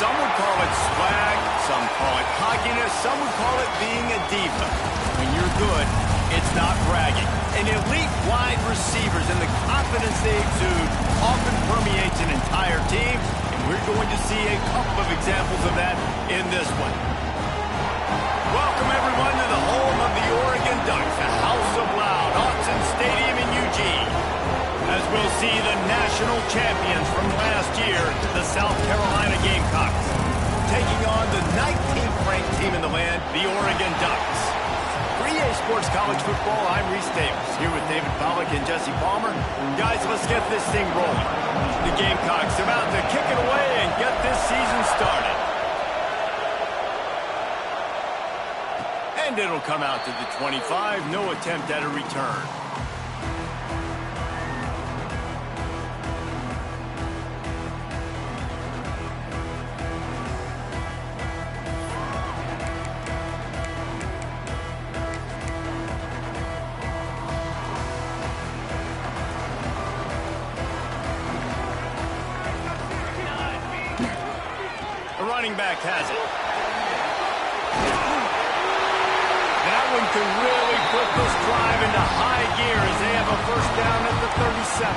Some would call it swag, some call it cockiness, some would call it being a diva. When you're good, it's not bragging. And elite wide receivers and the confidence they exude often permeates an entire team, and we're going to see a couple of examples of that in this one. Welcome, everyone, to the home of the Oregon Ducks, the House of Loud, Autzen Stadium in Eugene. As we'll see the national champions from last year, the South Carolina Gamecocks, taking on the 19th ranked team in the land, the Oregon Ducks. For EA Sports College Football, I'm Reese Davis, here with David Pollack and Jesse Palmer. Guys, let's get this thing rolling. The Gamecocks about to kick it away and get this season started. And it'll come out to the 25, no attempt at a return. The running back has it. That one can really put this drive into high gear as they have a first down at the 37.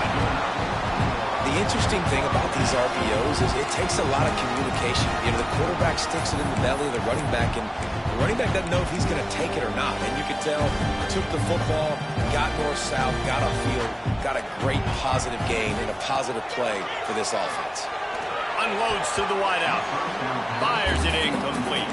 The interesting thing about these RPOs is it takes a lot of communication. You know, the quarterback sticks it in the belly of the running back, and the running back doesn't know if he's going to take it or not. And you can tell, took the football, got north-south, got upfield, got a great positive gain and a positive play for this offense. Unloads to the wideout. Fires it incomplete.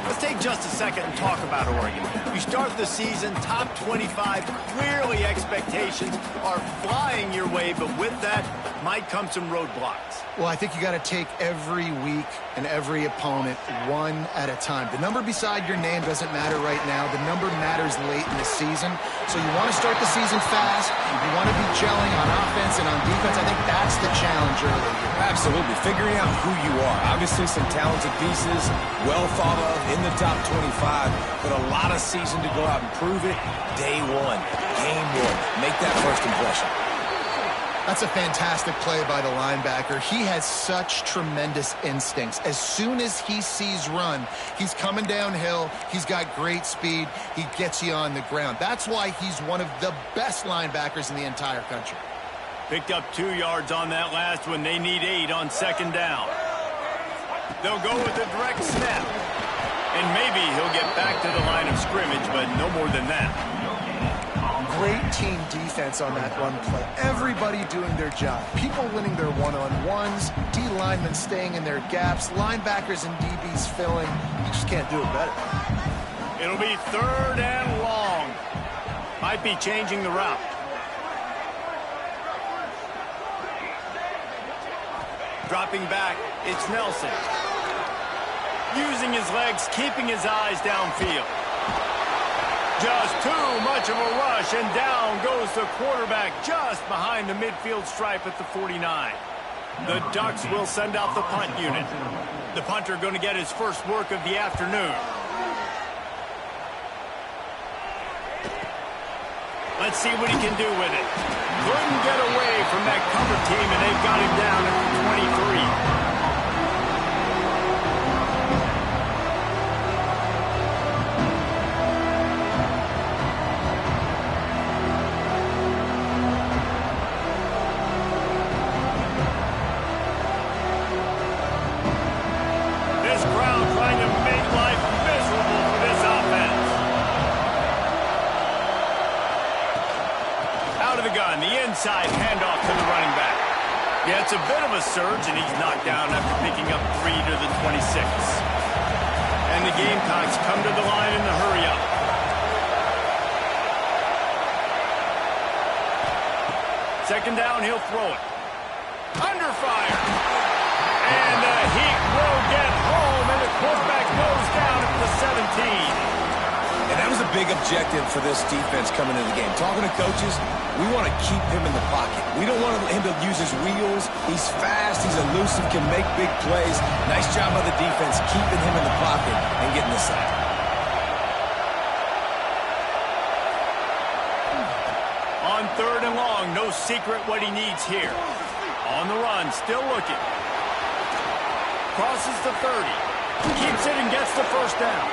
Let's take just a second and talk about Oregon. You start the season top 25. Clearly expectations are flying your way, but with that might come some roadblocks. Well, I think you got to take every week and every opponent one at a time. The number beside your name doesn't matter right now. The number matters late in the season. So you want to start the season fast. You want to be gelling on offense and on defense. I think that's the challenge early here. Absolutely. Figuring out who you are. Obviously some talented pieces, well thought of in the top 25, but a lot of season to go out and prove it. Day one, game one. Make that first impression. That's a fantastic play by the linebacker. He has such tremendous instincts. As soon as he sees run, he's coming downhill. He's got great speed. He gets you on the ground. That's why he's one of the best linebackers in the entire country. Picked up 2 yards on that last one. They need 8 on second down. They'll go with a direct snap. And maybe he'll get back to the line of scrimmage, but no more than that. Great team defense on that run play. Everybody doing their job. People winning their one-on-ones, D linemen staying in their gaps, linebackers and DBs filling. You just can't do it better. It'll be 3rd and long. Might be changing the route. Dropping back, it's Nelson. Using his legs, keeping his eyes downfield. Just too much of a rush, and down goes the quarterback just behind the midfield stripe at the 49. The Ducks will send out the punt unit. The punter going to get his first work of the afternoon. Let's see what he can do with it. Couldn't get away from that cover team, and they've got him down at the 23. Inside handoff to the running back. Yeah, it's a bit of a surge, and he's knocked down after picking up 3 to the 26. And the Gamecocks come to the line in the hurry up. Second down, he'll throw it. Under fire. And the heat will get home, and the quarterback goes down at the 17. And that was a big objective for this defense coming into the game. Talking to coaches, we want to keep him in the pocket. We don't want him to use his wheels. He's fast, he's elusive, can make big plays. Nice job by the defense keeping him in the pocket and getting the sack. On 3rd and long, no secret what he needs here. On the run, still looking. crosses the 30. Keeps it and gets the first down.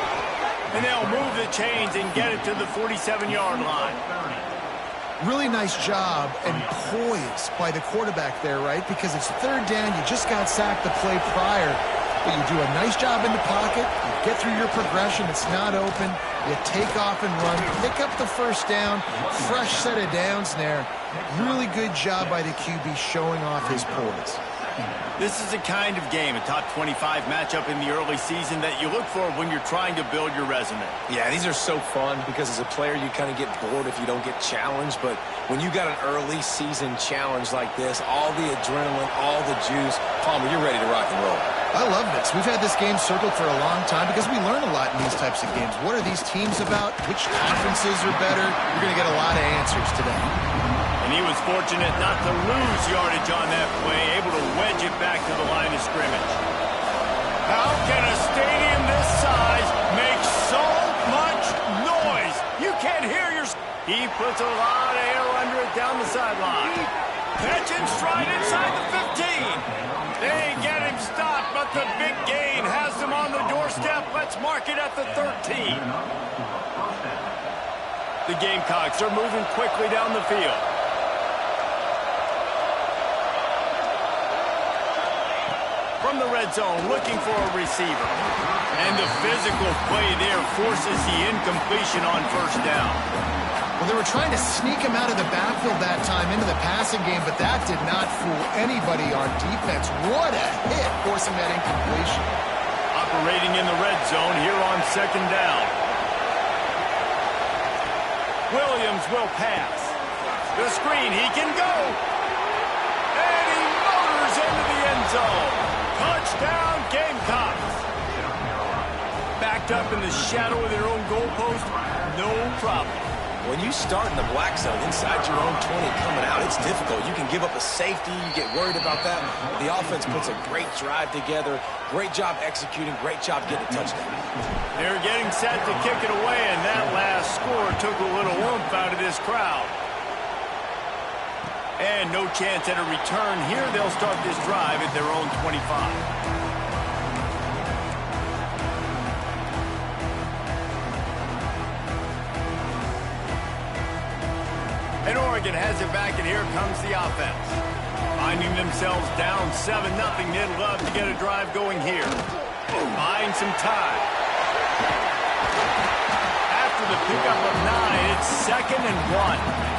And they'll move the chains and get it to the 47-yard line. Really nice job and poise by the quarterback there, right? Because it's third down. You just got sacked the play prior. But you do a nice job in the pocket. You get through your progression. It's not open. You take off and run. Pick up the first down. Fresh set of downs there. Really good job by the QB showing off his poise. This is the kind of game, a top 25 matchup in the early season, that you look for when you're trying to build your resume. Yeah, these are so fun because as a player you kind of get bored if you don't get challenged. But when you got an early season challenge like this, all the adrenaline, all the juice, Palmer, you're ready to rock and roll. I love this. We've had this game circled for a long time because we learn a lot in these types of games. What are these teams about? Which conferences are better? You're going to get a lot of answers today. And he was fortunate not to lose yardage on that play, able to wedge it back to the line of scrimmage. How can a stadium this size make so much noise? You can't hear your... He puts a lot of air under it down the sideline. Catch and stride inside the 15. They get him stopped, but the big gain has him on the doorstep. Let's mark it at the 13. The Gamecocks are moving quickly down the field. From the red zone, looking for a receiver. And the physical play there forces the incompletion on first down. Well, they were trying to sneak him out of the backfield that time into the passing game, but that did not fool anybody on defense. What a hit, forcing that incompletion. Operating in the red zone here on second down. Williams will pass. The screen, he can go. And he motors into the end zone. Touchdown, Gamecocks. Backed up in the shadow of their own goalpost, no problem. When you start in the black zone inside your own 20 coming out, it's difficult. You can give up a safety. You get worried about that. The offense puts a great drive together. Great job executing. Great job getting a touchdown. They're getting set to kick it away, and that last score took a little oomph out of this crowd. And no chance at a return here. They'll start this drive at their own 25. And Oregon has it back, and here comes the offense. Finding themselves down 7-0, they'd love to get a drive going here. Buying some time. After the pickup of 9, it's 2nd and 1.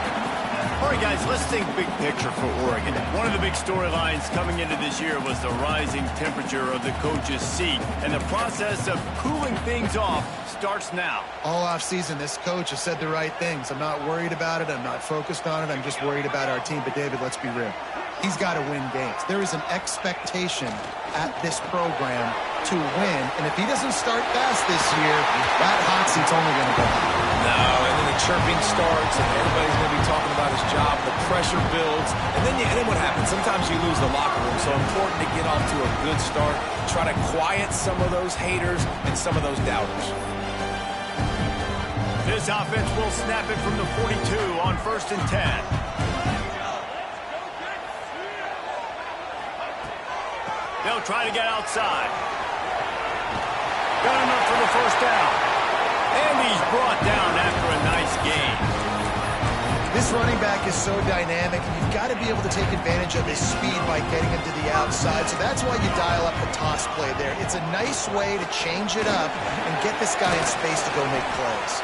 All right, guys, let's think big picture for Oregon. One of the big storylines coming into this year was the rising temperature of the coach's seat, and the process of cooling things off starts now. All offseason, this coach has said the right things. I'm not worried about it. I'm not focused on it. I'm just worried about our team. But, David, let's be real. He's got to win games. There is an expectation at this program to win. And if he doesn't start fast this year, that hot seat's only going to go up. No, and then the chirping starts, and everybody's going to be talking about his job. The pressure builds, and then what happens? Sometimes you lose the locker room, so important to get off to a good start. Try to quiet some of those haters and some of those doubters. This offense will snap it from the 42 on 1st and 10. They'll try to get outside. Got him up for the first down. And he's brought down after a nice gain. This running back is so dynamic, and you've got to be able to take advantage of his speed by getting him to the outside. So that's why you dial up the toss play there. It's a nice way to change it up and get this guy in space to go make plays.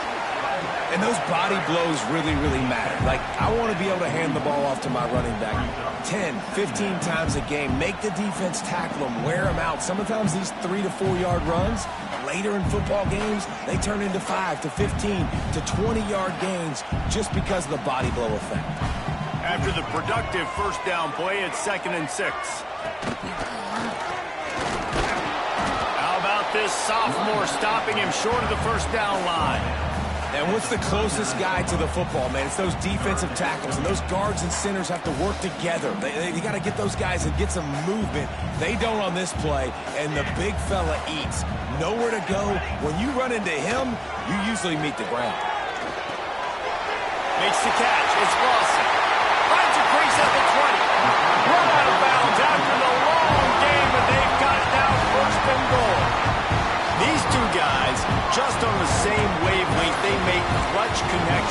And those body blows really, really matter. Like, I want to be able to hand the ball off to my running back 10, 15 times a game. Make the defense tackle them, wear them out. Sometimes these 3 to 4 yard runs, later in football games, they turn into 5 to 15 to 20-yard gains just because of the body blow effect. After the productive first down play, it's 2nd and 6. How about this sophomore stopping him short of the first down line? And what's the closest guy to the football, man? It's those defensive tackles, and those guards and centers have to work together. They got to get those guys and get some movement. They don't on this play, and the big fella eats. Nowhere to go. When you run into him, you usually meet the ground. Makes the catch. It's Lawson. Finds a crease at the 20. Run out of bounds after the long game, but they've got it down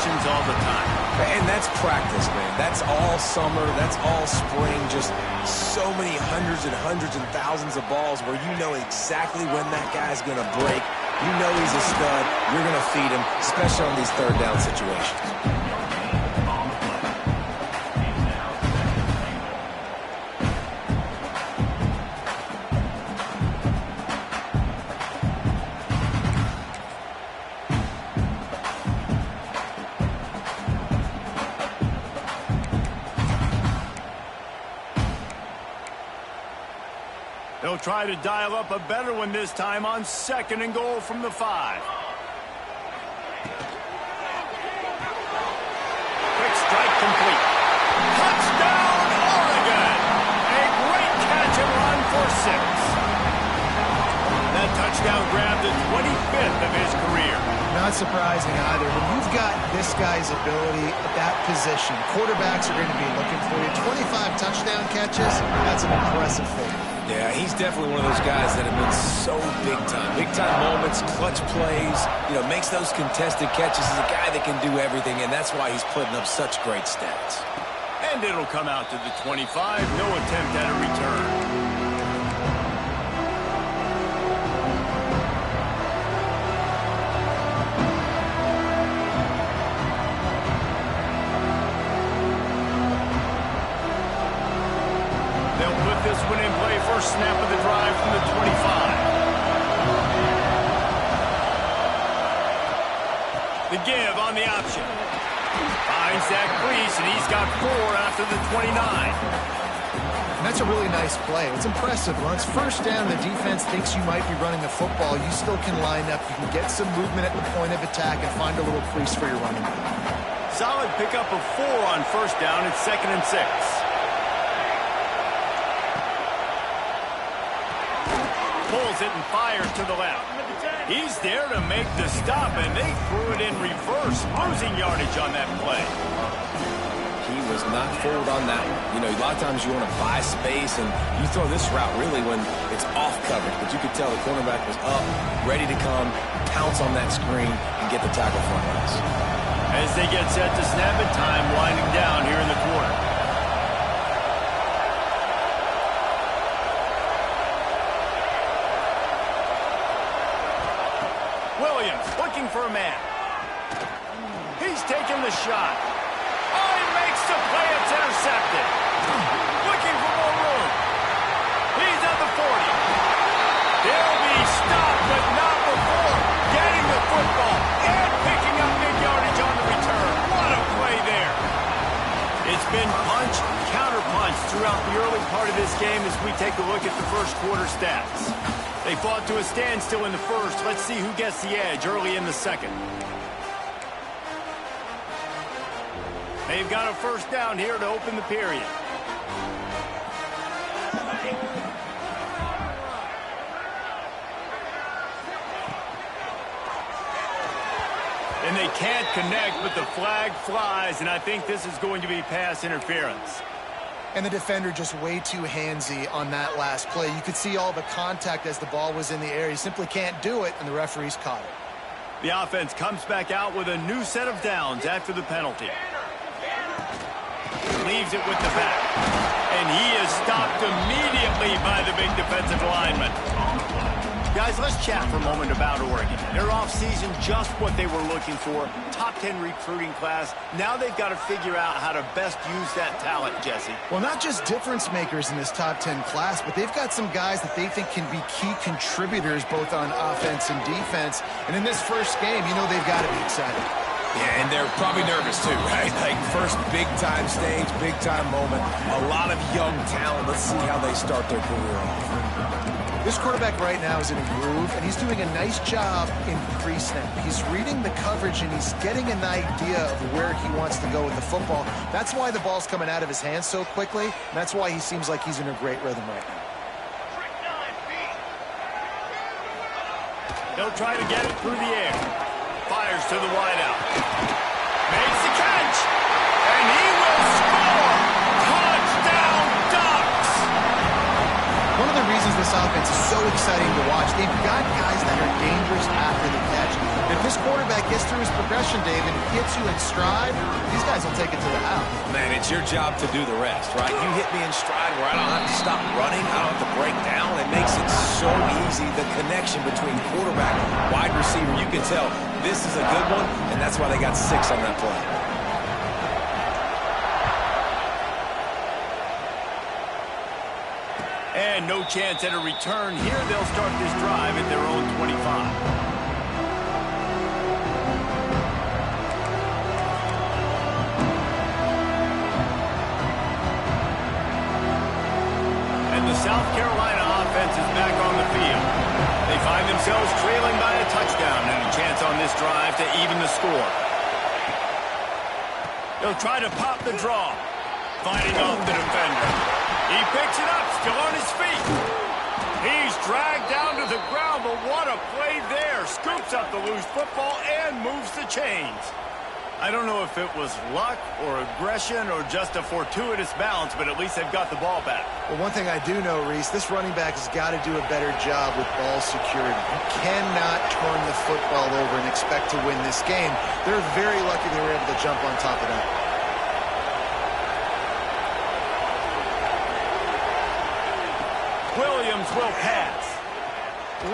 situations all the time. And that's practice, man. That's all summer. That's all spring. Just so many hundreds and thousands of balls where you know exactly when that guy's going to break. You know he's a stud. You're going to feed him, especially on these third down situations. They'll try to dial up a better one this time on 2nd and goal from the 5. Quick strike complete. Touchdown, Oregon! A great catch and run for 6. That touchdown grabbed the 25th of his career. Not surprising either. When you've got this guy's ability at that position, quarterbacks are going to be looking for you. 25 touchdown catches, that's an impressive thing. Yeah, he's definitely one of those guys that have been so big time. Big time moments, clutch plays, makes those contested catches. He's a guy that can do everything, and that's why he's putting up such great stats. And it'll come out to the 25. No attempt at a return. This one in play, first snap of the drive from the 25. The give on the option. Finds that crease, and he's got 4 after the 29. And that's a really nice play. It's impressive. Once first down, the defense thinks you might be running the football. You still can line up. You can get some movement at the point of attack and find a little crease for your running back. Solid pickup of 4 on first down. It's 2nd and 6. Pulls it and fires to the left. He's there to make the stop, and they threw it in reverse, losing yardage on that play. He was not fooled on that one. A lot of times you want to buy space, and you throw this route really when it's off coverage. But you could tell the cornerback was up, ready to come, pounce on that screen, and get the tackle for us. As they get set to snap it, time winding down here in the quarter. Williams looking for a man. He's taking the shot. Oh, he makes the play. It's intercepted. Looking for more room. He's at the 40. They'll be stopped, but not before getting the football and picking up big yardage on the return. What a play there. It's been punch, counter punch throughout the early part of this game as we take a look at the first quarter stats. They fought to a standstill in the first. Let's see who gets the edge early in the second. They've got a first down here to open the period. And they can't connect, but the flag flies, and I think this is going to be pass interference. And the defender just way too handsy on that last play. You could see all the contact as the ball was in the air. He simply can't do it, and the referee's caught it. The offense comes back out with a new set of downs after the penalty. Leaves it with the back. And he is stopped immediately by the big defensive lineman. Guys, let's chat for a moment about Oregon. Their offseason, just what they were looking for. Top 10 recruiting class. Now they've got to figure out how to best use that talent, Jesse. Well, not just difference makers in this top 10 class, but they've got some guys that they think can be key contributors both on offense and defense. And in this first game, they've got to be excited. Yeah, and they're probably nervous too, right? Like first big-time stage, big-time moment. A lot of young talent. Let's see how they start their career off. This quarterback right now is in a groove, and he's doing a nice job in pre-snap. He's reading the coverage, and he's getting an idea of where he wants to go with the football. That's why the ball's coming out of his hands so quickly, and that's why he seems like he's in a great rhythm right now. They'll try to get it through the air. Fires to the wideout. Makes the catch, and he will score! Touchdown, Ducks! One of the reasons this offense is so exciting to watch, they've got guys that are dangerous after the catch. If this quarterback gets through his progression, David, hits you in stride, these guys will take it to the house. Man, it's your job to do the rest, right? You hit me in stride where I don't have to stop running. I don't have to break down. It makes it so easy, the connection between quarterback, wide receiver. You can tell this is a good one, and that's why they got 6 on that play. And no chance at a return here. They'll start this drive at their own 25. The South Carolina offense is back on the field. They find themselves trailing by a touchdown and a chance on this drive to even the score. They'll try to pop the draw. Fighting off the defender. He picks it up, still on his feet. He's dragged down to the ground, but what a play there. Scoops up the loose football and moves the chains. I don't know if it was luck or aggression or just a fortuitous bounce, but at least they've got the ball back. Well, one thing I do know, Reese, this running back has got to do a better job with ball security. You cannot turn the football over and expect to win this game. They're very lucky they were able to jump on top of that. Williams will pass.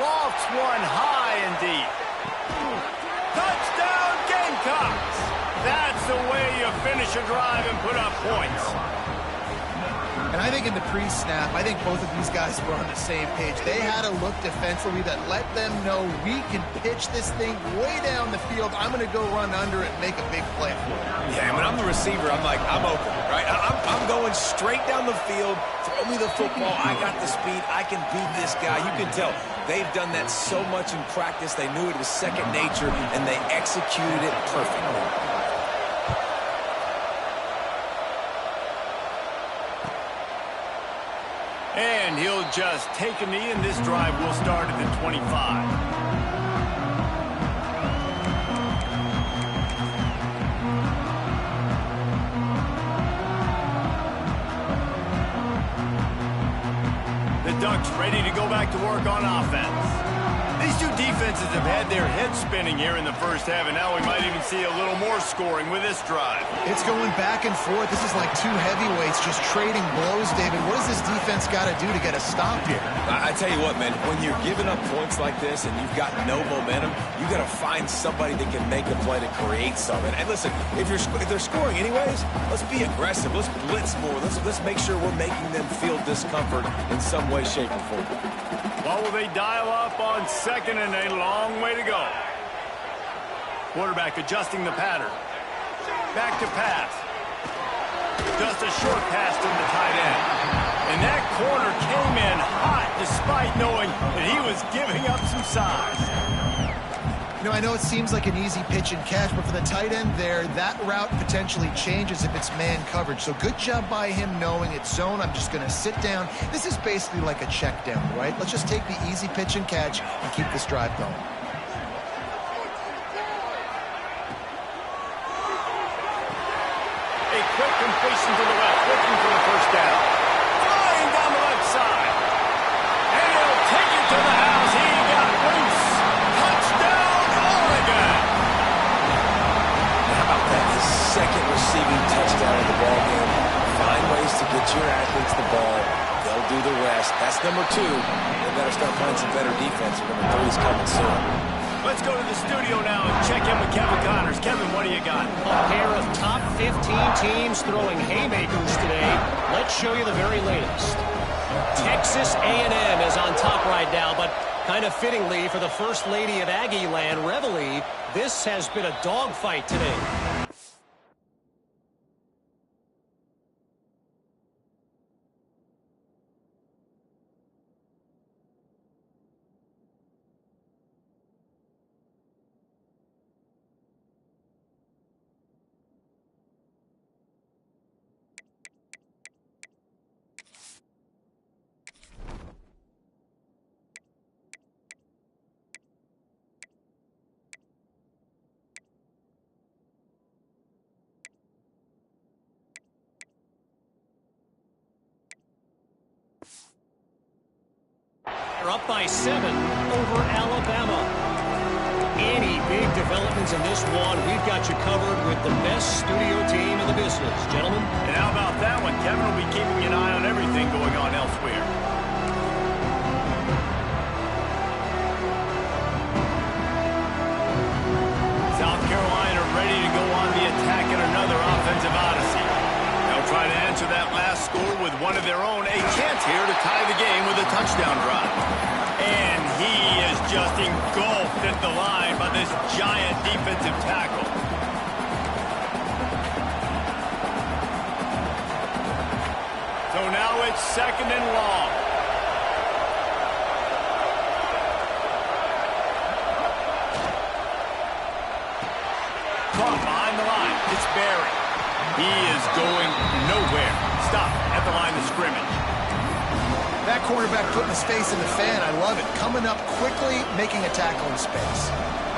Lofts one high and deep. Touchdown, Gamecocks! That's the way you finish a drive and put up points. And I think in the pre-snap, I think both of these guys were on the same page. They had a look defensively that let them know we can pitch this thing way down the field. I'm going to go run under it and make a big play for it. Yeah, when I'm the receiver, I'm like, I'm open, right? I'm going straight down the field. Throw me the football. I got the speed. I can beat this guy. You can tell they've done that so much in practice. They knew it was second nature, and they executed it perfectly. And he'll just take a knee, and this drive will start at the 25. The Ducks ready to go back to work on offense. These two defenses have had their heads spinning here in the first half, and now we might even see a little more scoring with this drive. It's going back and forth. This is like two heavyweights just trading blows, David. What does this defense got to do to get a stop here? I tell you what, man, when you're giving up points like this and you've got no momentum, you got to find somebody that can make a play to create something. And listen, if they're scoring anyways, let's be aggressive. Let's blitz more. Let's make sure we're making them feel discomfort in some way, shape, or form. What will they dial up on second and a long way to go? Quarterback adjusting the pattern. Back to pass. Just a short pass to the tight end. And that corner came in hot despite knowing that he was giving up some size. You know, I know it seems like an easy pitch and catch, but for the tight end there, that route potentially changes if it's man coverage. So good job by him knowing it's zone. I'm just going to sit down. This is basically like a check down, right? Let's just take the easy pitch and catch and keep this drive going. A quick completion to the left, looking for the first down. Flying down the left side. And he'll take it to the house. He got loose. Touchdown, Oregon. How about that? His second receiving touchdown of the ball game. Find ways to get your athletes the ball. They'll do the rest. That's number 2. They better start playing some better defense. Number 3 is coming soon. Let's go to the studio now and check in with Kevin Connors. Kevin, what do you got? A pair of top 15 teams throwing haymakers today. Let's show you the very latest. Texas A&M is on top right now, but kind of fittingly for the First Lady of Aggie Land, Reveille, this has been a dogfight today. They're up by 7 over Alabama. any big developments in this one, we've got you covered with the best studio team in the business. Gentlemen? And how about that one? Kevin will be keeping an eye on everything going on elsewhere. South Carolina ready to go on the attack in another offensive odyssey. They'll try to answer that last score with one of their own. A chance here to tie the game with a touchdown drive. And he is just engulfed at the line by this giant defensive tackle. So now it's 2nd and long. Caught behind the line. It's Barry. He is going nowhere. Stop at the line of scrimmage. That quarterback putting his face in the fan, I love it. Coming up quickly, making a tackle in space.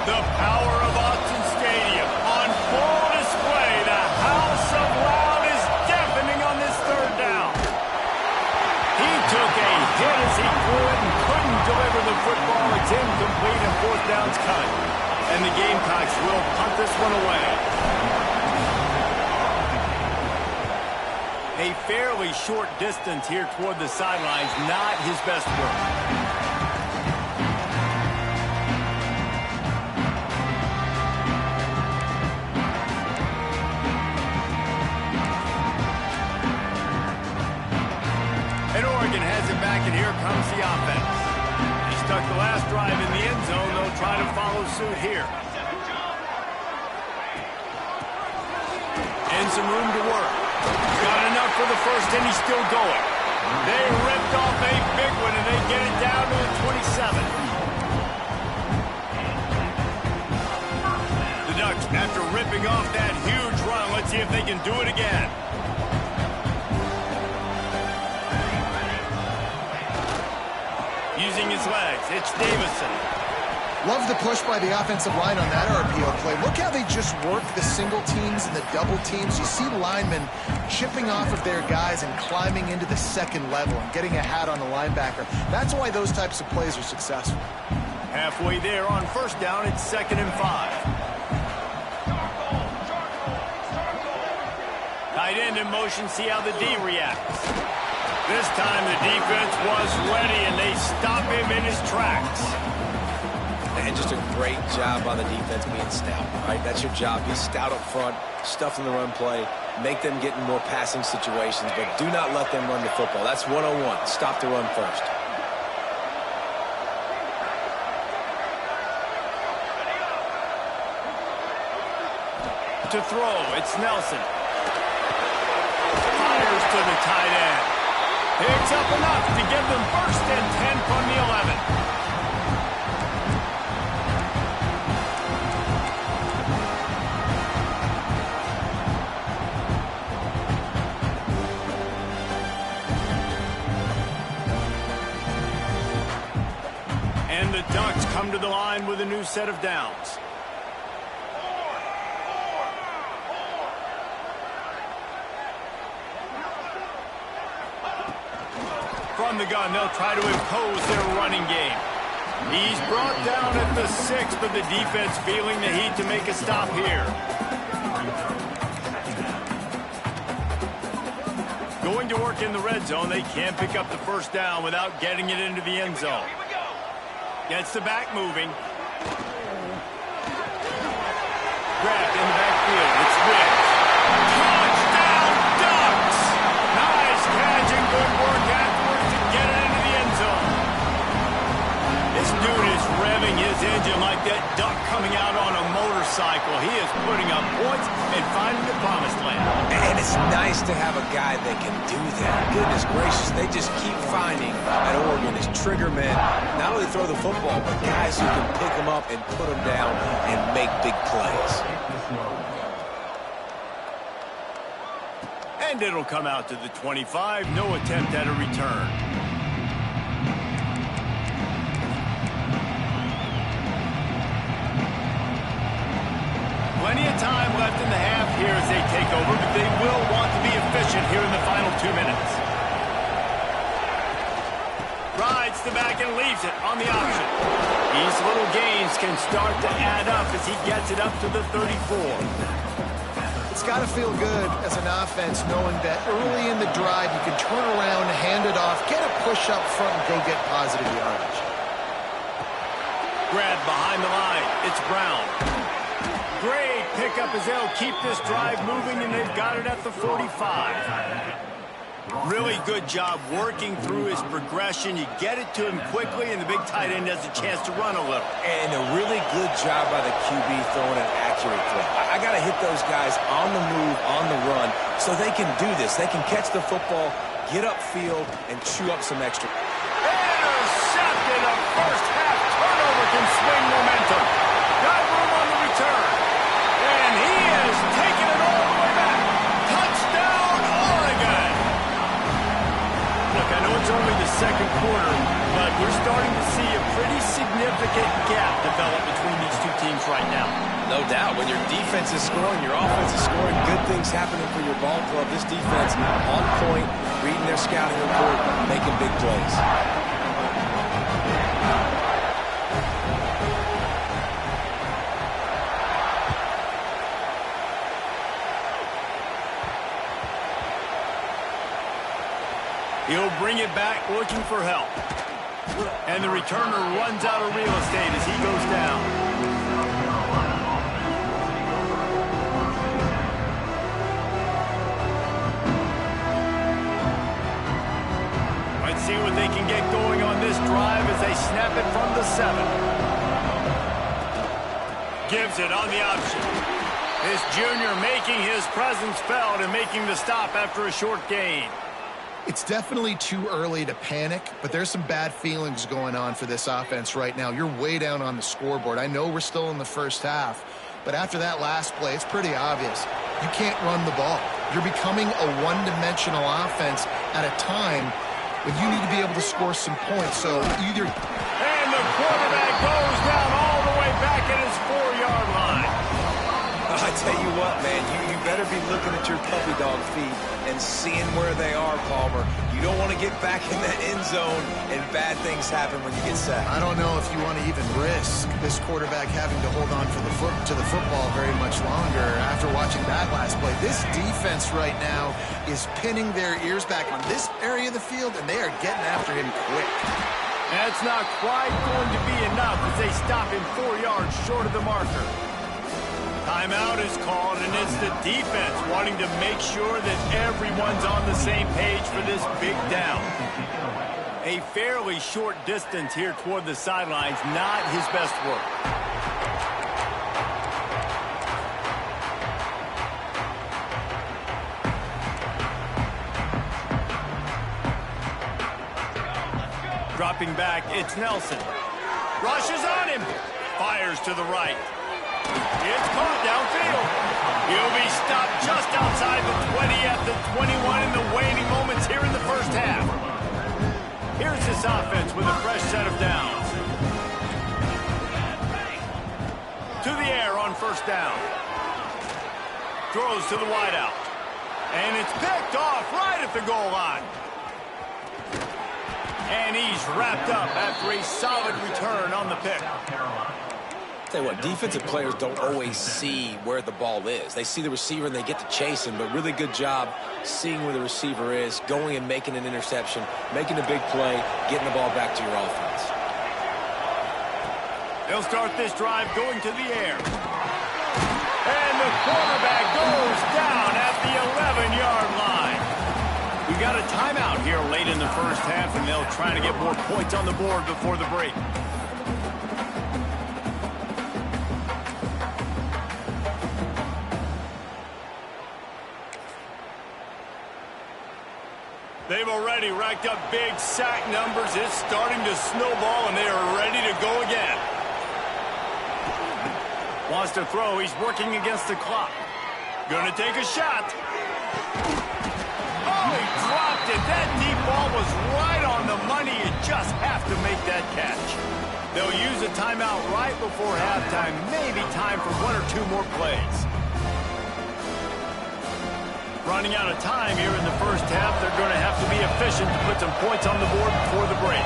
The power of Autzen Stadium on full display. The house of loud is deafening on this 3rd down. He took a hit as he threw it and couldn't deliver the football. It's incomplete and 4th down's cut. And the Gamecocks will punt this one away. A fairly short distance here toward the sidelines, not his best work. And Oregon has it back, and here comes the offense. They stuck the last drive in the end zone. They'll try to follow suit here. And some room to work. Got enough for the first, and he's still going. They ripped off a big one, and they get it down to the 27. The Ducks, after ripping off that huge run, let's see if they can do it again. Using his legs, it's Davison. Love the push by the offensive line on that RPO play. Look how they just work the single teams and the double teams. You see linemen chipping off of their guys and climbing into the 2nd level and getting a hat on the linebacker. That's why those types of plays are successful. Halfway there on 1st down, it's 2nd and 5. Tight end in motion, see how the D reacts. This time the defense was ready, and they stop him in his tracks. And just a great job on the defense being stout, right? That's your job. Be stout up front, stuff in the run play, make them get in more passing situations, but do not let them run the football. That's 101. Stop the run first. To throw, it's Nelson. Fires to the tight end. Picks up enough to give them 1st and 10 from the 11. And the Ducks come to the line with a new set of downs. From the gun, they'll try to impose their running game. He's brought down at the 6, but the defense feeling the heat to make a stop here. Going to work in the red zone, they can't pick up the 1st down without getting it into the end zone. Gets the back moving. Grabbed in the backfield. It's Riggs. Touchdown, Ducks! Nice catch and good work afterwards to get it into the end zone. This dude is revving his engine like that duck coming out on a motorcycle. He is putting up points and finding the promised land. And it's nice to have a guy that can do that. Goodness gracious, they just keep finding at Oregon as trigger men, not only throw the football, but guys who can pick them up and put them down and make big plays. And it'll come out to the 25. No attempt at a return. Plenty of time left in the half here as they take over, but they will want to be efficient here in the final 2 minutes. Rides Gets the back and leaves it on the option. These little gains can start to add up as he gets it up to the 34. It's got to feel good as an offense knowing that early in the drive you can turn around, hand it off, get a push up front, and go get positive yardage. Grab behind the line. It's Brown. Great pickup as they'll keep this drive moving, and they've got it at the 45. Really good job working through his progression. You get it to him quickly, and the big tight end has a chance to run a little. And a really good job by the QB throwing an accurate throw. I got to hit those guys on the move, on the run, so they can do this. They can catch the football, get upfield, and chew up some extra. Intercepted. A first-half turnover can swing momentum. Got room on the return. And he is taking it all the way back. Touchdown, Oregon. Look, I know it's only the second quarter, but we're starting to see a pretty significant gap develop between these two teams right now. No doubt. When your defense is scoring, your offense is scoring, good things happening for your ball club. This defense on point, reading their scouting report, making big plays. He'll bring it back looking for help. And the returner runs out of real estate as he goes down. Let's see what they can get going on this drive as they snap it from the 7. Gives it on the option. This junior making his presence felt and making the stop after a short gain. It's definitely too early to panic, but there's some bad feelings going on for this offense right now. You're way down on the scoreboard. I know we're still in the first half, but after that last play, it's pretty obvious. You can't run the ball. You're becoming a one-dimensional offense at a time when you need to be able to score some points. So either... And the quarterback goes down all the way back at his 4-yard line. I tell you what, man, you better be looking at your puppy dog feet and seeing where they are, Palmer. You don't want to get back in that end zone and bad things happen when you get sacked. I don't know if you want to even risk this quarterback having to hold on to the football very much longer after watching that last play. This defense right now is pinning their ears back on this area of the field, and they are getting after him quick. That's not quite going to be enough as they stop him 4 yards short of the marker. Timeout is called, and it's the defense wanting to make sure that everyone's on the same page for this big down. A fairly short distance here toward the sidelines, not his best work. Dropping back, it's Nelson. Rushes on him. Fires to the right. It's caught downfield. He'll be stopped just outside the 20 at the 21 in the waning moments here in the first half. Here's this offense with a fresh set of downs. To the air on first down. Throws to the wideout. And it's picked off right at the goal line. And he's wrapped up after a solid return on the pick. Tell you what, defensive players don't always see where the ball is. They see the receiver and they get to chase him, but really good job seeing where the receiver is, going and making an interception, making a big play, getting the ball back to your offense. They'll start this drive going to the air. And the quarterback goes down at the 11-yard line. We got a timeout here late in the first half, and they'll try to get more points on the board before the break. They've already racked up big sack numbers. It's starting to snowball, and they are ready to go again. Wants to throw. He's working against the clock. Gonna take a shot. Oh, he dropped it. That deep ball was right on the money. You just have to make that catch. They'll use a timeout right before halftime. Maybe time for one or two more plays. Running out of time here in the first half. They're going to have to be efficient to put some points on the board before the break.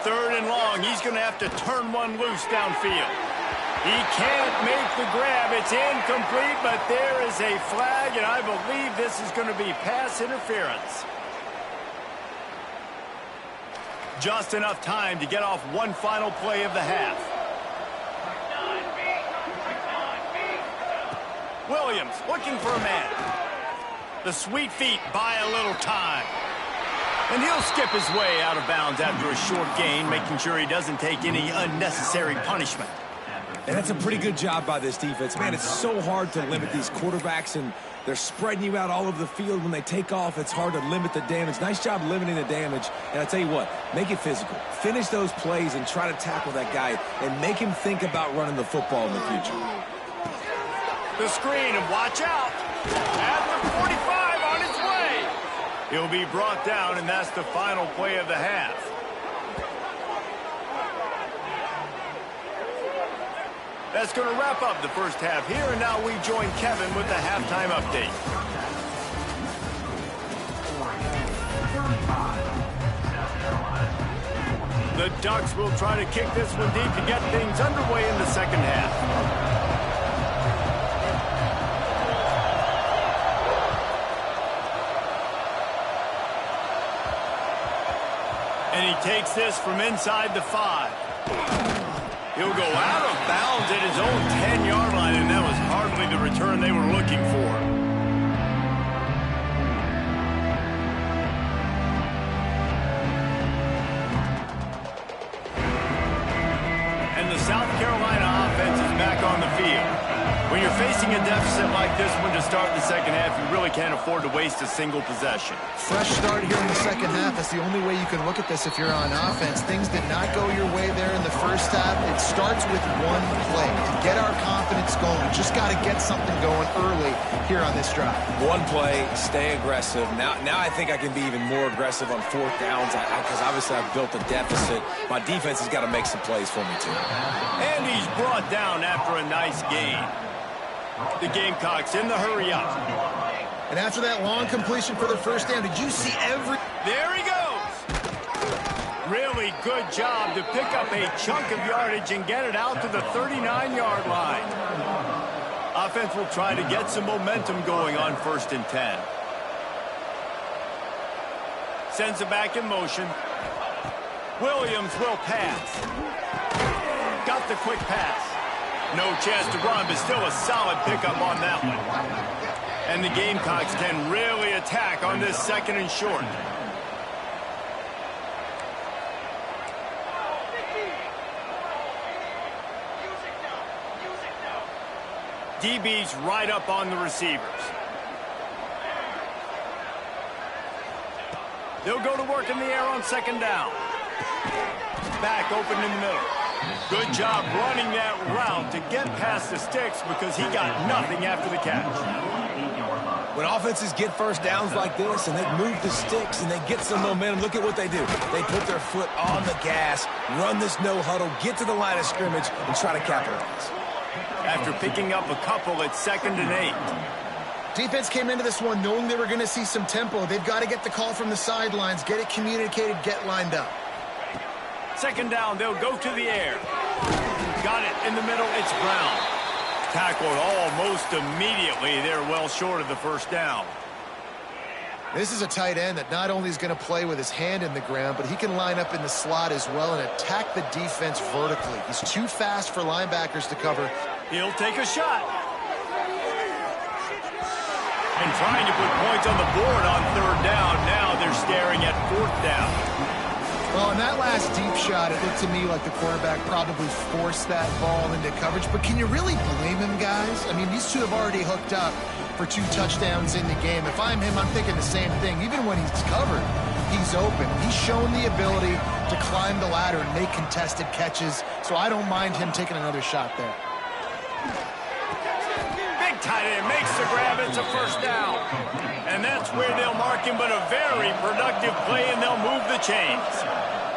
3rd and long. He's going to have to turn one loose downfield. He can't make the grab. It's incomplete, but there is a flag, and I believe this is going to be pass interference. Just enough time to get off one final play of the half. Williams looking for a man. The sweet feet buy a little time. And he'll skip his way out of bounds after a short gain, making sure he doesn't take any unnecessary punishment. And that's a pretty good job by this defense. Man, it's so hard to limit these quarterbacks, and they're spreading you out all over the field. When they take off, it's hard to limit the damage. Nice job limiting the damage. And I tell you what, make it physical. Finish those plays and try to tackle that guy and make him think about running the football in the future. The screen, and watch out. At the 45 on his way. He'll be brought down, and that's the final play of the half. That's going to wrap up the first half here, and now we join Kevin with the halftime update. The Ducks will try to kick this one deep to get things underway in the second half. And he takes this from inside the 5. He'll go out of bounds at his own 10-yard line, and that was hardly the return they were looking for. And the South Carolina offense is back on the field. When you're facing a deficit like this one to start the second half, you really can't afford to waste a single possession. Fresh start here in the second half. That's the only way you can look at this if you're on offense. Things did not go your way there in the first half. It starts with one play. To get our confidence going, just got to get something going early here on this drive. One play, stay aggressive. Now I think I can be even more aggressive on 4th downs because obviously I've built a deficit. My defense has got to make some plays for me too. And he's brought down after a nice gain. The Gamecocks in the hurry up. And after that long completion for the first down, did you see every... There he goes. Really good job to pick up a chunk of yardage and get it out to the 39-yard line. Offense will try to get some momentum going on 1st and 10. Sends it back in motion. Williams will pass. Got the quick pass. No chance to run, but still a solid pickup on that one. And the Gamecocks can really attack on this 2nd and short. DB's right up on the receivers. They'll go to work in the air on 2nd down. Back open in the middle. Good job running that route to get past the sticks because he got nothing after the catch. When offenses get first downs like this and they move the sticks and they get some momentum, look at what they do. They put their foot on the gas, run this no huddle, get to the line of scrimmage, and try to capitalize. After picking up a couple at 2nd and 8. Defense came into this one knowing they were going to see some tempo. They've got to get the call from the sidelines, get it communicated, get lined up. 2nd down, they'll go to the air. Got it in the middle, it's Brown. Tackled almost immediately. They're well short of the 1st down. This is a tight end that not only is going to play with his hand in the ground, but he can line up in the slot as well and attack the defense vertically. He's too fast for linebackers to cover. He'll take a shot. And trying to put points on the board on 3rd down. Now they're staring at 4th down. Well, in that last deep shot, it looked to me like the quarterback probably forced that ball into coverage. But can you really blame him, guys? I mean, these two have already hooked up for 2 touchdowns in the game. If I'm him, I'm thinking the same thing. Even when he's covered, he's open. He's shown the ability to climb the ladder and make contested catches. So I don't mind him taking another shot there. Big tight end makes the grab. It's a 1st down. And that's where they'll mark him, but a very productive play, and they'll move the chains.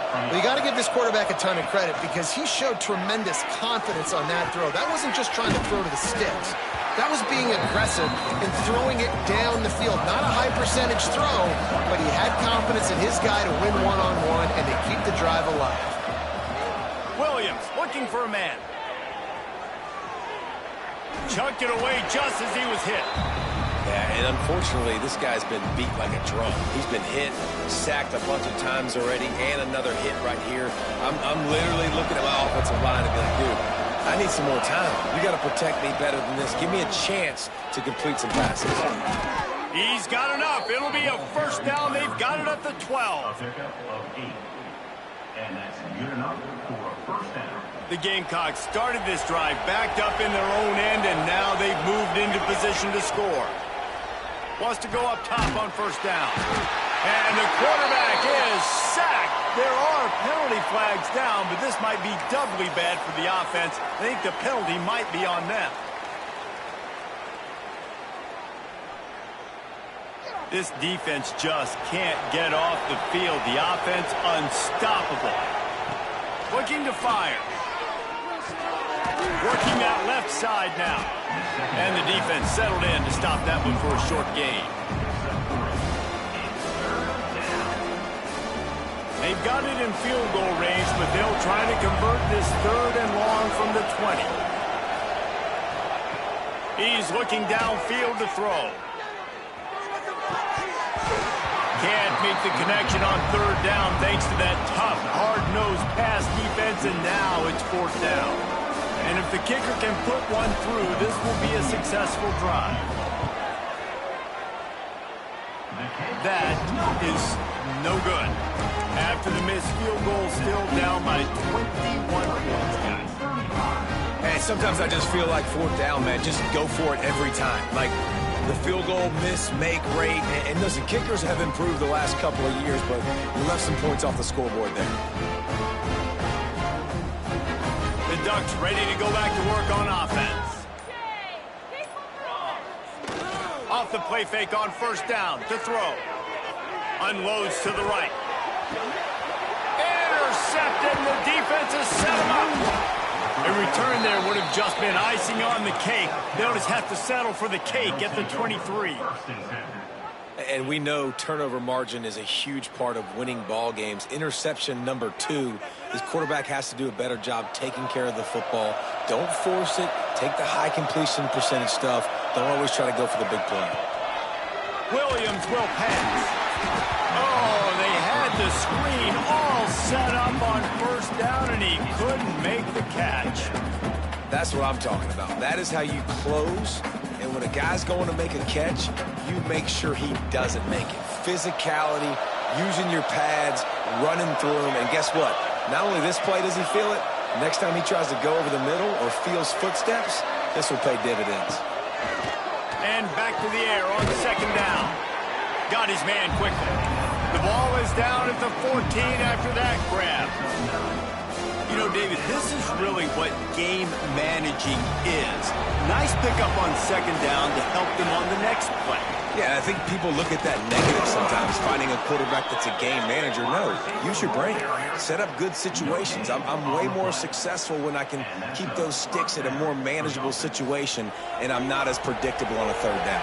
Well, you got to give this quarterback a ton of credit because he showed tremendous confidence on that throw. That wasn't just trying to throw to the sticks. That was being aggressive and throwing it down the field. Not a high percentage throw, but he had confidence in his guy to win one-on-one and to keep the drive alive. Williams looking for a man. Chucked it away just as he was hit. Yeah, and unfortunately, this guy's been beat like a drum. He's been hit, sacked a bunch of times already, and another hit right here. I'm literally looking at my offensive line and be like, dude, I need some more time. You got to protect me better than this. Give me a chance to complete some passes. He's got enough. It'll be a first down. They've got it at the 12. And that's good enough for a first down. The Gamecocks started this drive backed up in their own end, and now they've moved into position to score. Wants to go up top on first down. And the quarterback is sacked. There are penalty flags down, but this might be doubly bad for the offense. I think the penalty might be on them. This defense just can't get off the field. The offense unstoppable. Looking to fire. Working that left side now. And the defense settled in to stop that one for a short gain. They've got it in field goal range, but they'll try to convert this 3rd and long from the 20. He's looking downfield to throw. Can't make the connection on 3rd down thanks to that tough, hard-nosed pass defense, and now it's 4th down. And if the kicker can put one through, this will be a successful drive. That is no good. After the missed field goal, still down by 21 points, guys. And sometimes I just feel like 4th down, man. Just go for it every time. Like, the field goal miss, make rate. And listen, kickers have improved the last couple of years, but we left some points off the scoreboard there. The Ducks ready to go back to work on offense. Off the play fake on first down to throw. Unloads to the right. Intercepted, and the defense has set him up. A return there would have just been icing on the cake. They'll just have to settle for the cake at the 23. And we know turnover margin is a huge part of winning ball games. Interception number 2. This quarterback has to do a better job taking care of the football. Don't force it. Take the high completion percentage stuff. Don't always try to go for the big play. Williams will pass. Oh, they had the screen all set up on first down, and he couldn't make the catch. That's what I'm talking about. That is how you close. And when a guy's going to make a catch, you make sure he doesn't make it. Physicality, using your pads, running through him. And guess what? Not only this play does he feel it, next time he tries to go over the middle or feels footsteps, this will pay dividends. And back to the air on second down. Got his man quickly. The ball is down at the 14 after that grab. You know, David, this is really what game managing is. Nice pickup on second down to help them on the next play. Yeah, I think people look at that negative sometimes, finding a quarterback that's a game manager. No, use your brain. Set up good situations. I'm way more successful when I can keep those sticks at a more manageable situation, and I'm not as predictable on a third down.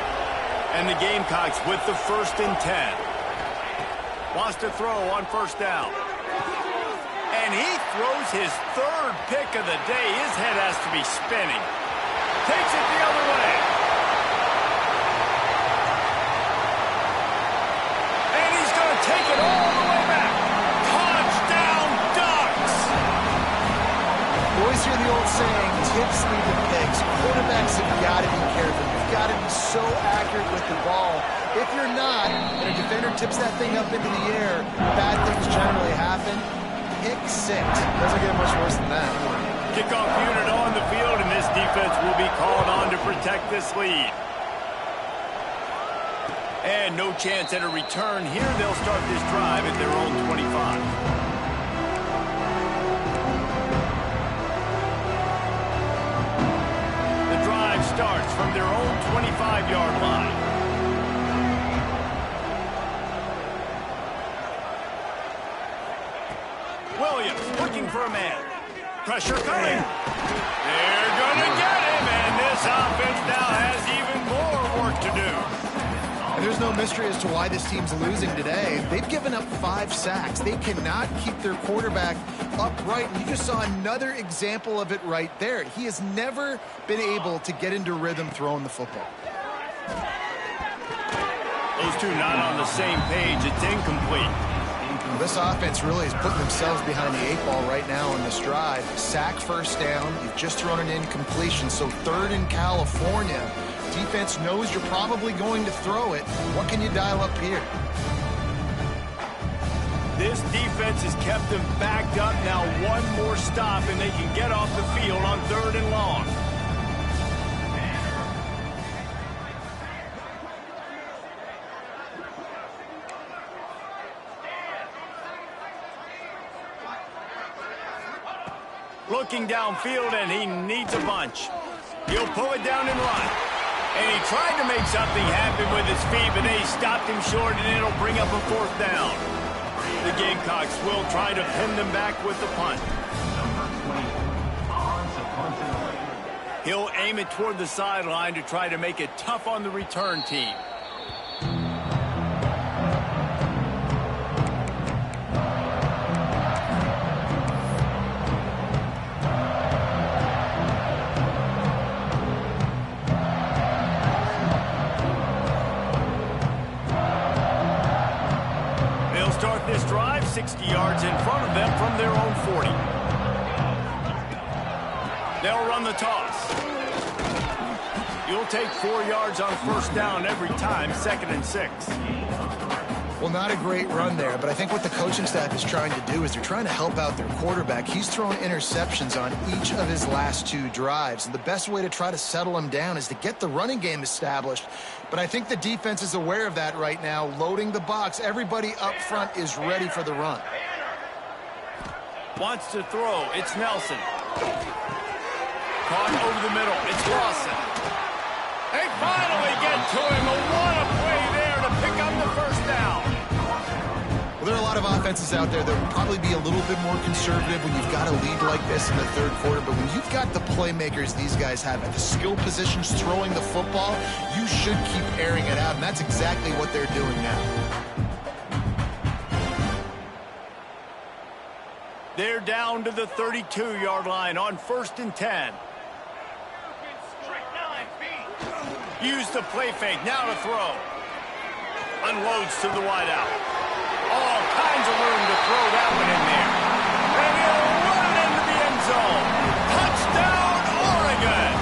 And the Gamecocks with the 1st and 10. Wants to throw on first down. And he throws his 3rd pick of the day. His head has to be spinning. Takes it the other way. And he's going to take it all the way back. Touchdown, Ducks! Boys hear the old saying, tips lead to picks. Quarterbacks have got to be careful. You've got to be so accurate with the ball. If you're not, and a defender tips that thing up into the air, bad things generally happen. Pick 6. Doesn't get much worse than that. Kickoff unit on the field, and this defense will be called on to protect this lead. And no chance at a return here. They'll start this drive at their own 25. The drive starts from their own 25-yard line. Williams looking for a man. Pressure coming. They're going to get him, and this offense now has even more work to do. And there's no mystery as to why this team's losing today. They've given up 5 sacks. They cannot keep their quarterback upright. And you just saw another example of it right there. He has never been able to get into rhythm throwing the football. Those two not on the same page. It's incomplete. Well, this offense really is putting themselves behind the 8 ball right now on this drive. Sack first down. You've just thrown an incompletion. So 3rd in California. Defense knows you're probably going to throw it. What can you dial up here? This defense has kept them backed up. Now one more stop and they can get off the field on 3rd and long. Looking downfield, and he needs a bunch. He'll pull it down and run. And he tried to make something happen with his feet, but they stopped him short, and it'll bring up a 4th down. The Gamecocks will try to pin them back with the punt. He'll aim it toward the sideline to try to make it tough on the return team. Start this drive 60 yards in front of them from their own 40. They'll run the toss. You'll take 4 yards on 1st down every time, 2nd and 6. Well, not a great run there, but I think what the coaching staff is trying to do is they're trying to help out their quarterback. He's thrown interceptions on each of his last 2 drives, and the best way to try to settle him down is to get the running game established. But I think the defense is aware of that right now, loading the box. Everybody up front is ready for the run. Wants to throw. It's Nelson. Caught over the middle. It's Lawson. They finally get to him. What a play there to pick up the 1st down. Well, there are a lot of offenses out there that will probably be a little bit more conservative when you've got a lead like this in the 3rd quarter. But when you've got the playmakers these guys have at the skill positions throwing the football, you should keep airing it out. And that's exactly what they're doing now. They're down to the 32-yard line on 1st and 10. Use the play fake. Now to throw. Unloads to the wideout. All kinds of room to throw that one in there. And he'll run it into the end zone. Touchdown, Oregon!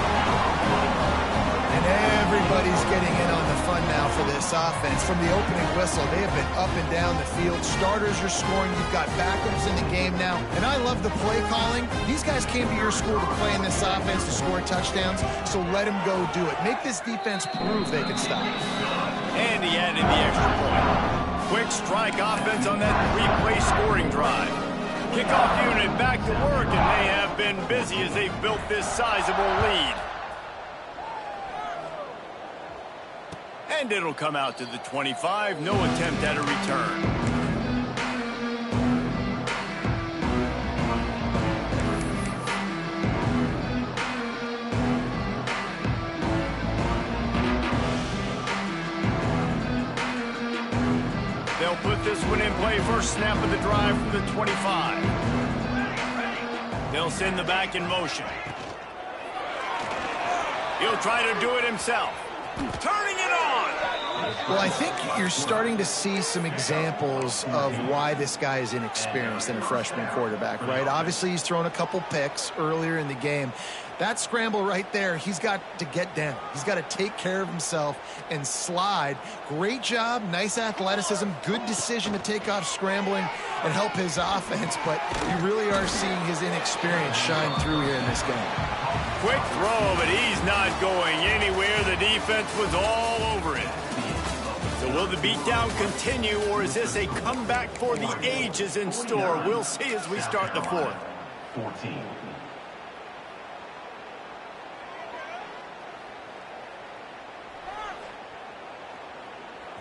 And everybody's getting in on the fun now for this offense. From the opening whistle, they have been up and down the field. Starters are scoring. You've got backups in the game now. And I love the play calling. These guys came to your school to play in this offense to score touchdowns, so let them go do it. Make this defense prove they can stop. And he added the extra point. Quick strike offense on that 3-play scoring drive. Kickoff unit back to work, and they have been busy as they've built this sizable lead. And it'll come out to the 25. No attempt at a return. They'll put this one in play. First snap of the drive from the 25. They'll send the back in motion. He'll try to do it himself. Turning it on. Well, I think you're starting to see some examples of why this guy is inexperienced in a freshman quarterback, right? Obviously, he's thrown a couple picks earlier in the game. That scramble right there, he's got to get down. He's got to take care of himself and slide. Great job, nice athleticism, good decision to take off scrambling and help his offense, but you really are seeing his inexperience shine through here in this game. Quick throw, but he's not going anywhere. The defense was all over it. So will the beatdown continue, or is this a comeback for the ages in store? We'll see as we start the 4th. 14.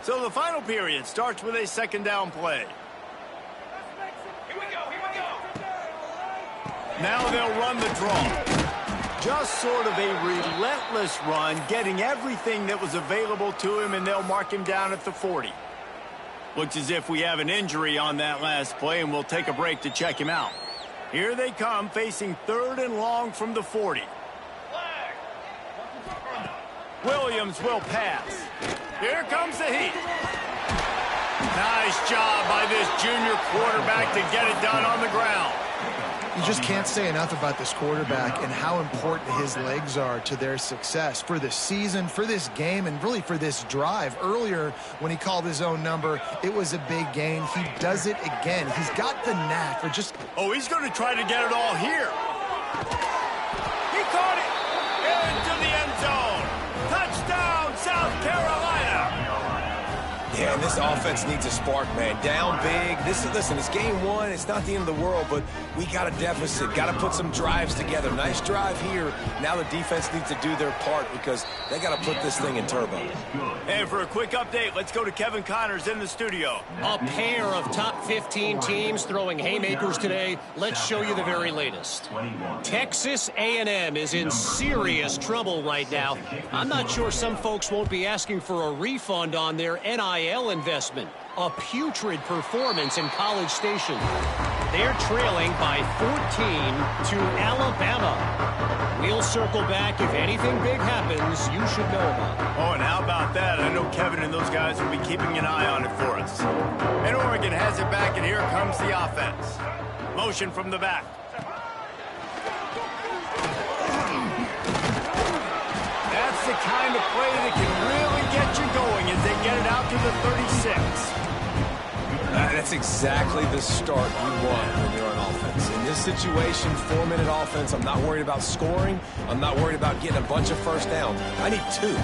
So the final period starts with a 2nd down play. Here we go, here we go. Now they'll run the draw. Just sort of a relentless run, getting everything that was available to him, and they'll mark him down at the 40. Looks as if we have an injury on that last play, and we'll take a break to check him out. Here they come, facing 3rd and long from the 40. Williams will pass. Here comes the heat. Nice job by this junior quarterback to get it done on the ground. You just can't say enough about this quarterback and how important his legs are to their success for the season, for this game, and really for this drive. Earlier, when he called his own number, it was a big gain. He does it again. He's got the knack for just... Oh, he's going to try to get it all here. He caught it into the end zone. Touchdown, South Carolina. Yeah, and this offense needs a spark, man. Down big. Listen, it's game 1. It's not the end of the world, but we got a deficit. Got to put some drives together. Nice drive here. Now the defense needs to do their part because they got to put this thing in turbo. And for a quick update, let's go to Kevin Connors in the studio. A pair of top 15 teams throwing haymakers today. Let's show you the very latest. Texas A&M is in serious trouble right now. I'm not sure some folks won't be asking for a refund on their NIL investment. A putrid performance in College Station. They're trailing by 14 to Alabama. We'll circle back. If anything big happens, you should know about it. Oh, and how about that? I know Kevin and those guys will be keeping an eye on it for us. And Oregon has it back, and here comes the offense. Motion from the back. That's the kind of play that can really get you going as they get it out to the 36. That's exactly the start you want when you're on offense. In this situation, 4-minute offense, I'm not worried about scoring. I'm not worried about getting a bunch of first downs. I need 2.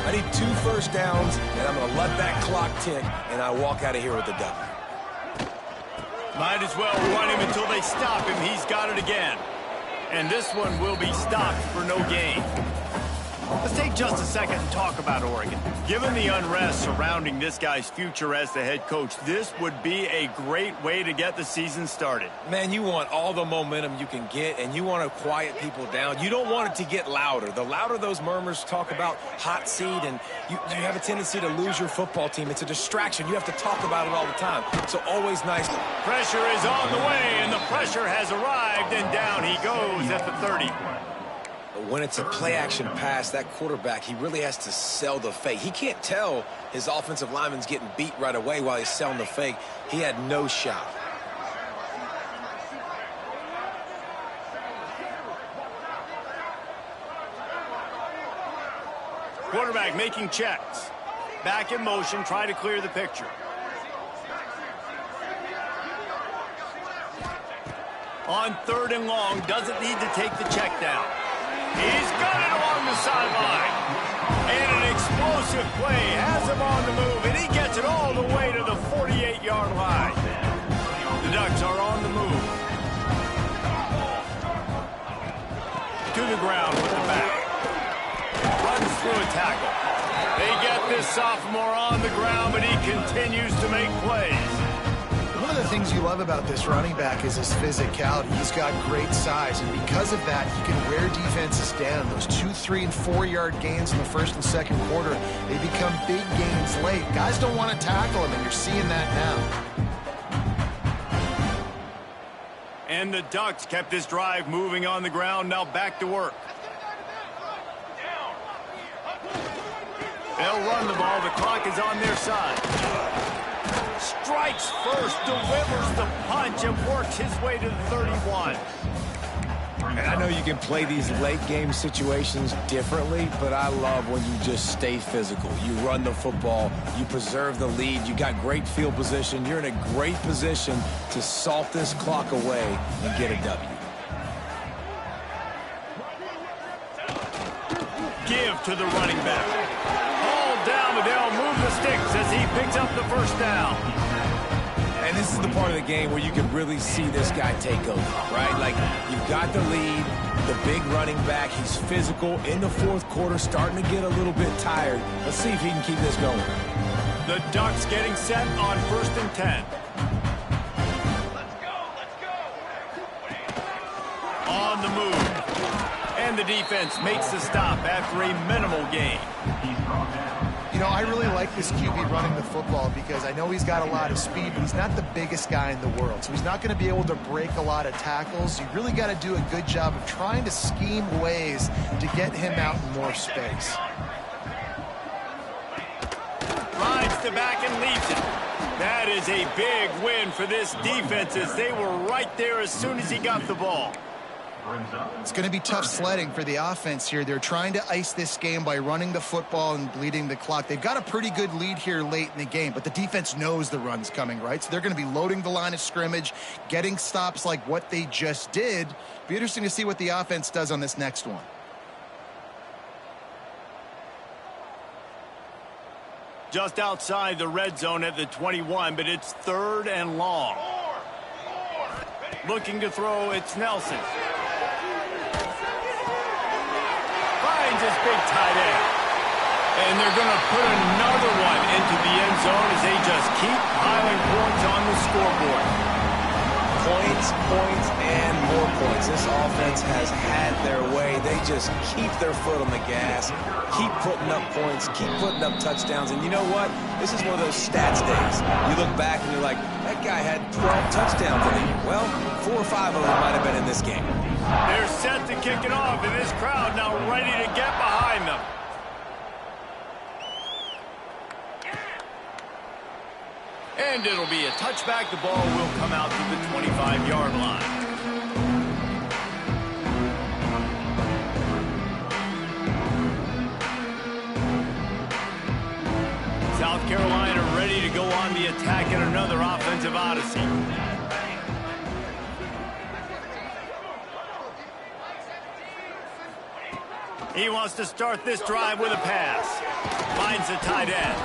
I need 2 first downs, and I'm going to let that clock tick, and I walk out of here with the W. Might as well run him until they stop him. He's got it again. And this one will be stopped for no gain. Let's take just a second and talk about Oregon. Given the unrest surrounding this guy's future as the head coach, this would be a great way to get the season started. Man, you want all the momentum you can get, and you want to quiet people down. You don't want it to get louder. The louder those murmurs talk about hot seat, and you have a tendency to lose your football team. It's a distraction. You have to talk about it all the time. So always nice. Pressure is on the way, and the pressure has arrived, and down he goes at the 30. When it's a play-action pass, that quarterback, he really has to sell the fake. He can't tell his offensive lineman's getting beat right away while he's selling the fake. He had no shot. Quarterback making checks. Back in motion, try to clear the picture. On 3rd and long, doesn't need to take the check down. He's got it along the sideline. And an explosive play has him on the move, and he gets it all the way to the 48-yard line. The Ducks are on the move. To the ground with the back. Runs through a tackle. They get this sophomore on the ground, but he continues to make plays. One of the things you love about this running back is his physicality. He's got great size, and because of that, he can wear defenses down. Those 2-, 3-, and 4-yard gains in the first and second quarter, they become big gains late. Guys don't want to tackle him, and you're seeing that now. And the Ducks kept this drive moving on the ground. Now back to work. They'll run the ball. The clock is on their side. Strikes first, delivers the punch, and works his way to the 31. And I know you can play these late game situations differently, but I love when you just stay physical. You run the football, you preserve the lead, you got great field position, you're in a great position to salt this clock away and get a W. Give to the running back. Ball down, but they'll move the sticks as he picks up the first down. And this is the part of the game where you can really see this guy take over, right? Like, you've got the lead, the big running back. He's physical in the 4th quarter, starting to get a little bit tired. Let's see if he can keep this going. The Ducks getting set on 1st and 10. On the move. And the the defense makes the stop after a minimal gain. He's brought down. You know, I really like this QB running the football because I know he's got a lot of speed, but he's not the biggest guy in the world. So he's not going to be able to break a lot of tackles. You really got to do a good job of trying to scheme ways to get him out in more space. Rides the back and leaves it. That is a big win for this defense as they were right there as soon as he got the ball. It's going to be tough sledding for the offense here. They're trying to ice this game by running the football and bleeding the clock. They've got a pretty good lead here late in the game, but the defense knows the run's coming, right? So they're going to be loading the line of scrimmage, getting stops like what they just did. Be interesting to see what the offense does on this next one. Just outside the red zone at the 21, but it's 3rd and long. Looking to throw, it's Nelson. Finds his big tight end. And they're going to put another one into the end zone as they just keep piling points on the scoreboard. Points, points, and more points. This offense has had their way. They just keep their foot on the gas, keep putting up points, keep putting up touchdowns. And you know what? This is one of those stats days. You look back and you're like, that guy had 12 touchdowns in the year. Well, 4 or 5 of them might have been in this game. They're set to kick it off, and this crowd now ready to get behind them. And it'll be a touchback. The ball will come out to the 25-yard line. South Carolina ready to go on the attack in another offensive odyssey. He wants to start this drive with a pass. Finds the tight end.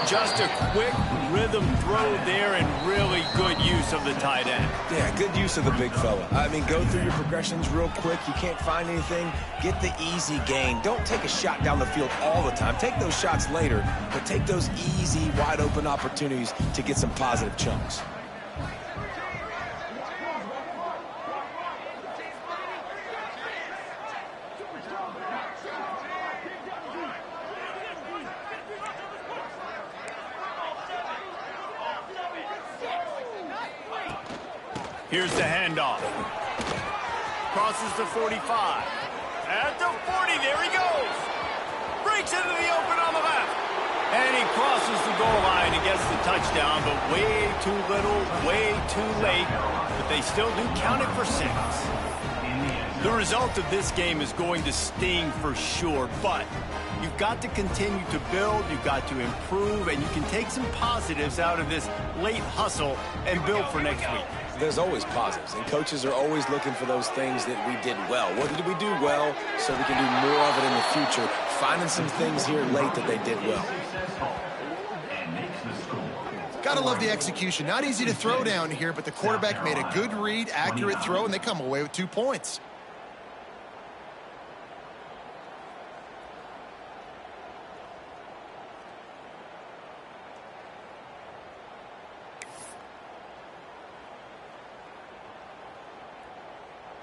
Just a quick rhythm throw there and really good use of the tight end. Yeah, good use of the big fella. I mean, go through your progressions real quick. You can't find anything. Get the easy gain. Don't take a shot down the field all the time. Take those shots later, but take those easy, wide-open opportunities to get some positive chunks. Here's the handoff. Crosses the 45. At the 40, there he goes. Breaks into the open on the left. And he crosses the goal line and gets the touchdown, but way too little, way too late. But they still do count it for 6. The result of this game is going to sting for sure, but you've got to continue to build, you've got to improve, and you can take some positives out of this late hustle and build for next week. There's always positives, and coaches are always looking for those things that we did well. What did we do well so we can do more of it in the future? Finding some things here late that they did well. Gotta love the execution. Not easy to throw down here, but the quarterback made a good read, accurate throw, and they come away with 2 points.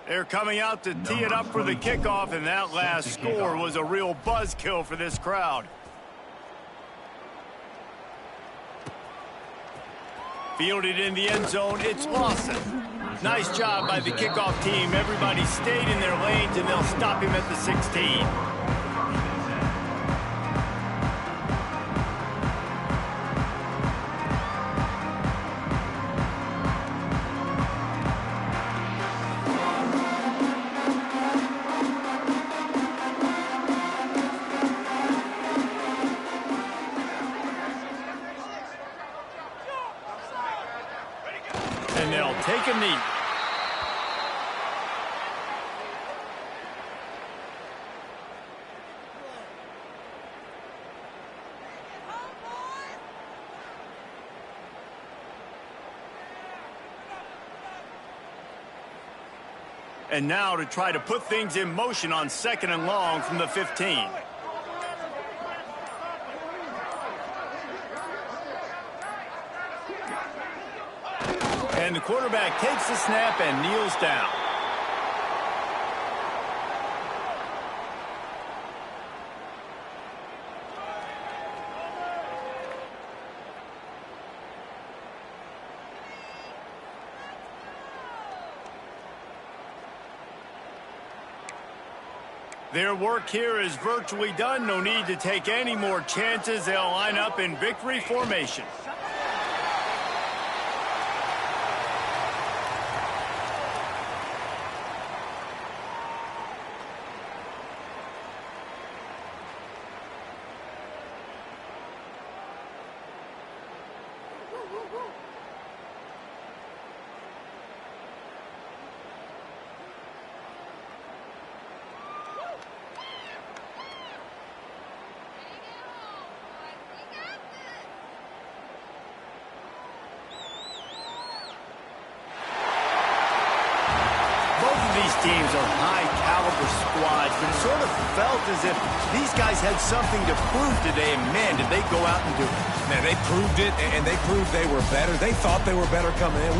They're coming out to tee it up for the kickoff, and that last score was a real buzzkill for this crowd. Fielded in the end zone, it's Lawson. Nice job by the kickoff team. Everybody stayed in their lanes, and they'll stop him at the 16. And they'll take a knee. And now to try to put things in motion on 2nd and long from the 15. And the quarterback takes the snap and kneels down. Their work here is virtually done. No need to take any more chances. They'll line up in victory formation. These teams are high-caliber squads, but it sort of felt as if these guys had something to prove today, and man, did they go out and do it. Man, they proved it, and they proved they were better. They thought they were better coming in.